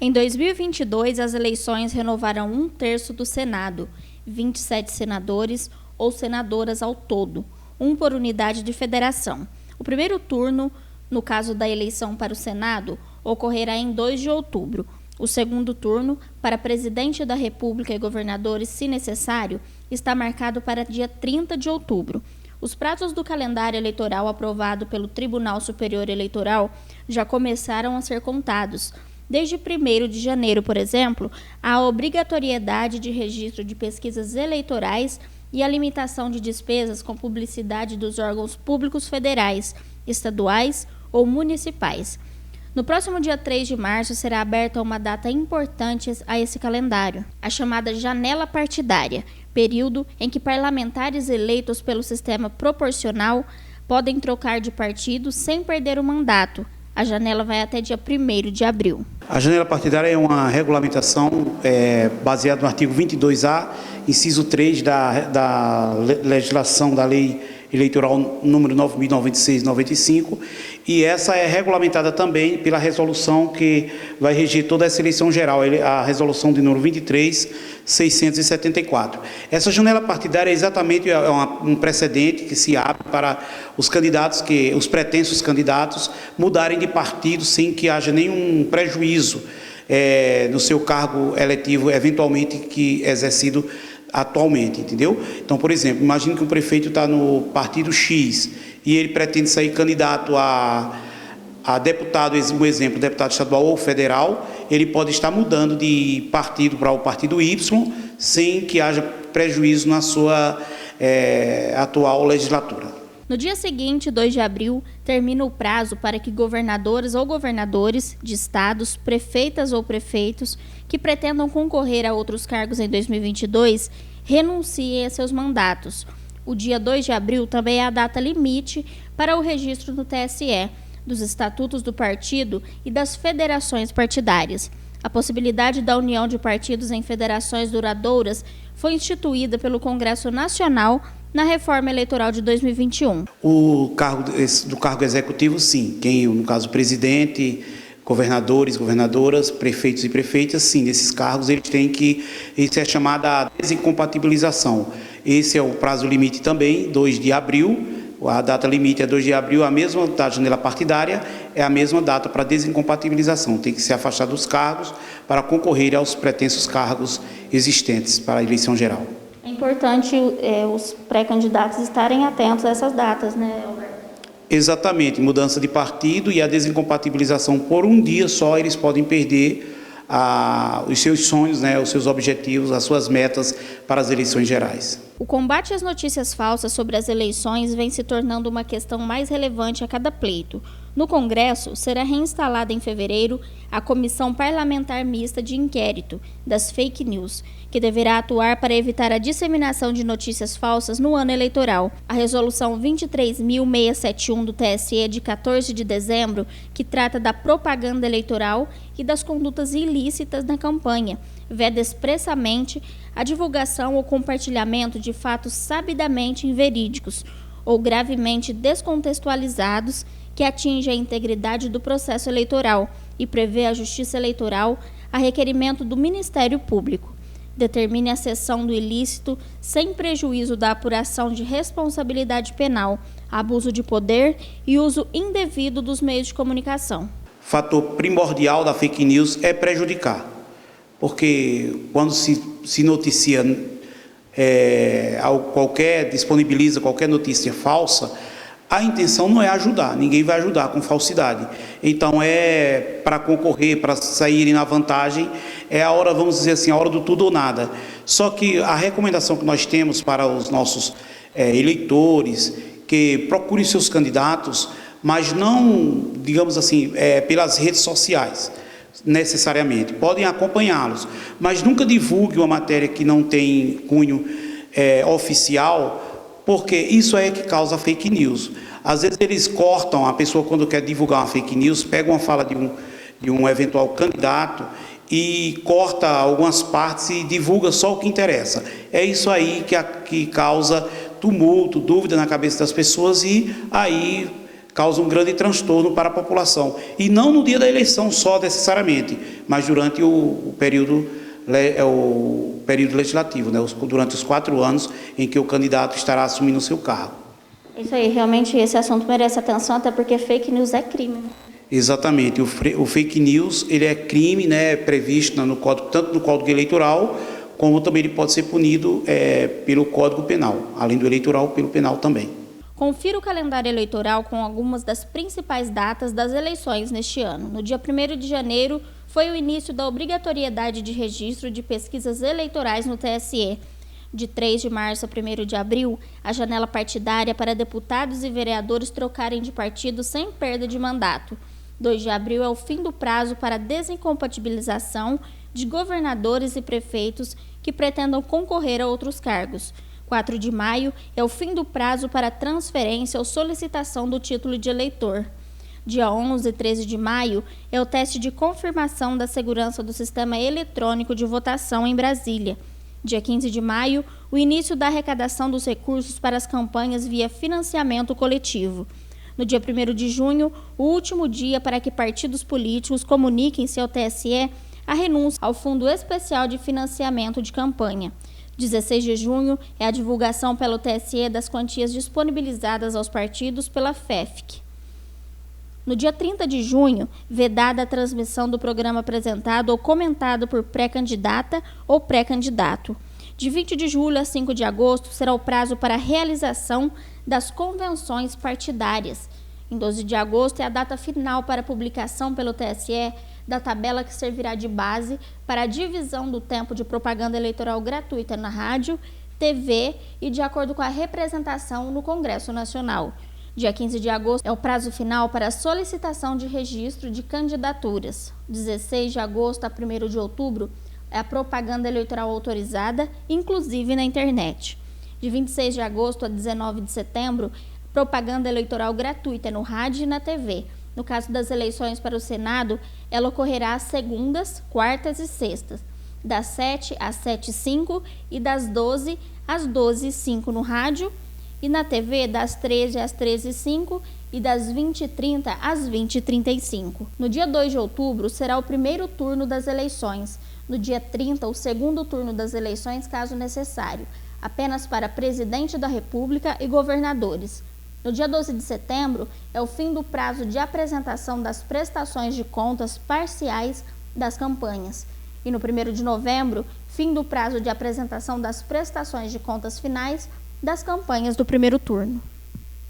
Em 2022, as eleições renovaram 1/3 do Senado, 27 senadores ou senadoras ao todo, um por unidade de federação. O primeiro turno, no caso da eleição para o Senado, ocorrerá em 2 de outubro. O segundo turno, para presidente da República e governadores, se necessário, está marcado para dia 30 de outubro. Os prazos do calendário eleitoral aprovado pelo Tribunal Superior Eleitoral já começaram a ser contados. Desde 1º de janeiro, por exemplo, há a obrigatoriedade de registro de pesquisas eleitorais e a limitação de despesas com publicidade dos órgãos públicos federais, estaduais ou municipais. No próximo dia 3 de março será aberta uma data importante a esse calendário, a chamada janela partidária, período em que parlamentares eleitos pelo sistema proporcional podem trocar de partido sem perder o mandato. A janela vai até dia 1º de abril. A janela partidária é uma regulamentação baseada no artigo 22A, inciso 3 da legislação da Lei Eleitoral número 9.096/95, e essa é regulamentada também pela resolução que vai reger toda essa eleição geral, a resolução de número 23.674. Essa janela partidária é exatamente um precedente que se abre para os candidatos, os pretensos candidatos, mudarem de partido sem que haja nenhum prejuízo no seu cargo eletivo, eventualmente que exercido atualmente, entendeu? Então, por exemplo, imagine que o prefeito está no partido X e ele pretende sair candidato a deputado, um exemplo, deputado estadual ou federal, ele pode estar mudando de partido para o partido Y sem que haja prejuízo na sua atual legislatura. No dia seguinte, 2 de abril, termina o prazo para que governadoras ou governadores de estados, prefeitas ou prefeitos que pretendam concorrer a outros cargos em 2022 renunciem a seus mandatos. O dia 2 de abril também é a data limite para o registro no TSE, dos estatutos do partido e das federações partidárias. A possibilidade da união de partidos em federações duradouras foi instituída pelo Congresso Nacional na reforma eleitoral de 2021. O cargo do cargo executivo, sim. Quem, no caso, presidente, governadores, governadoras, prefeitos e prefeitas, sim, nesses cargos eles têm que... Isso é chamada desincompatibilização. Esse é o prazo limite também, 2 de abril. A data limite é 2 de abril, a mesma da janela partidária, é a mesma data para desincompatibilização. Tem que se afastar dos cargos para concorrer aos pretensos cargos existentes para a eleição geral. É importante os pré-candidatos estarem atentos a essas datas, né, Alberto? Exatamente, mudança de partido e a desincompatibilização por um dia só, eles podem perder os seus sonhos, né, os seus objetivos, as suas metas para as eleições gerais. O combate às notícias falsas sobre as eleições vem se tornando uma questão mais relevante a cada pleito. No Congresso, será reinstalada em fevereiro a Comissão Parlamentar Mista de Inquérito das Fake News, que deverá atuar para evitar a disseminação de notícias falsas no ano eleitoral. A Resolução 23.671 do TSE de 14 de dezembro, que trata da propaganda eleitoral e das condutas ilícitas na campanha, veda expressamente a divulgação ou compartilhamento de fatos sabidamente inverídicos ou gravemente descontextualizados que atingem a integridade do processo eleitoral e prevê à Justiça Eleitoral a requerimento do Ministério Público. Determine a cessão do ilícito sem prejuízo da apuração de responsabilidade penal, abuso de poder e uso indevido dos meios de comunicação. Fator primordial da fake news é prejudicar, porque quando se noticia disponibiliza qualquer notícia falsa, a intenção não é ajudar, ninguém vai ajudar com falsidade. Então para concorrer, para saírem na vantagem, é a hora, vamos dizer assim, a hora do tudo ou nada. Só que a recomendação que nós temos para os nossos eleitores, que procurem seus candidatos, mas não, digamos assim, pelas redes sociais, necessariamente. Podem acompanhá-los, mas nunca divulgue uma matéria que não tem cunho oficial, porque isso é que causa fake news. Às vezes eles cortam, a pessoa quando quer divulgar uma fake news, pega uma fala de um eventual candidato e corta algumas partes e divulga só o que interessa. É isso aí que causa tumulto, dúvida na cabeça das pessoas e aí causa um grande transtorno para a população. E não no dia da eleição só necessariamente, mas durante o período legislativo, né? Durante os 4 anos em que o candidato estará assumindo o seu cargo. Isso aí, realmente esse assunto merece atenção, até porque fake news é crime. Exatamente, o fake news ele é crime, né, previsto no código, tanto no Código Eleitoral, como também ele pode ser punido pelo Código Penal, além do eleitoral, pelo penal também. Confira o calendário eleitoral com algumas das principais datas das eleições neste ano. No dia 1º de janeiro foi o início da obrigatoriedade de registro de pesquisas eleitorais no TSE. De 3 de março a 1º de abril, a janela partidária para deputados e vereadores trocarem de partido sem perda de mandato. 2 de abril é o fim do prazo para desincompatibilização de governadores e prefeitos que pretendam concorrer a outros cargos. 4 de maio é o fim do prazo para transferência ou solicitação do título de eleitor. Dia 11 e 13 de maio é o teste de confirmação da segurança do sistema eletrônico de votação em Brasília. Dia 15 de maio, o início da arrecadação dos recursos para as campanhas via financiamento coletivo. No dia 1º de junho, o último dia para que partidos políticos comuniquem-se ao TSE a renúncia ao Fundo Especial de Financiamento de Campanha. 16 de junho é a divulgação pelo TSE das quantias disponibilizadas aos partidos pela FEFC. No dia 30 de junho, vedada a transmissão do programa apresentado ou comentado por pré-candidata ou pré-candidato. De 20 de julho a 5 de agosto será o prazo para a realização das convenções partidárias. Em 12 de agosto é a data final para a publicação pelo TSE da tabela que servirá de base para a divisão do tempo de propaganda eleitoral gratuita na rádio, TV e de acordo com a representação no Congresso Nacional. Dia 15 de agosto é o prazo final para a solicitação de registro de candidaturas. 16 de agosto a 1º de outubro é a propaganda eleitoral autorizada, inclusive na internet. De 26 de agosto a 19 de setembro, propaganda eleitoral gratuita no rádio e na TV. No caso das eleições para o Senado, ela ocorrerá às segundas, quartas e sextas, das 7 às 7h05 e das 12 às 12h05 no rádio, e na TV das 13 às 13h05 e das 20h30 às 20h35. No dia 2 de outubro será o primeiro turno das eleições. No dia 30, o segundo turno das eleições, caso necessário, apenas para presidente da República e governadores. No dia 12 de setembro é o fim do prazo de apresentação das prestações de contas parciais das campanhas. E no 1º de novembro, fim do prazo de apresentação das prestações de contas finais das campanhas do primeiro turno.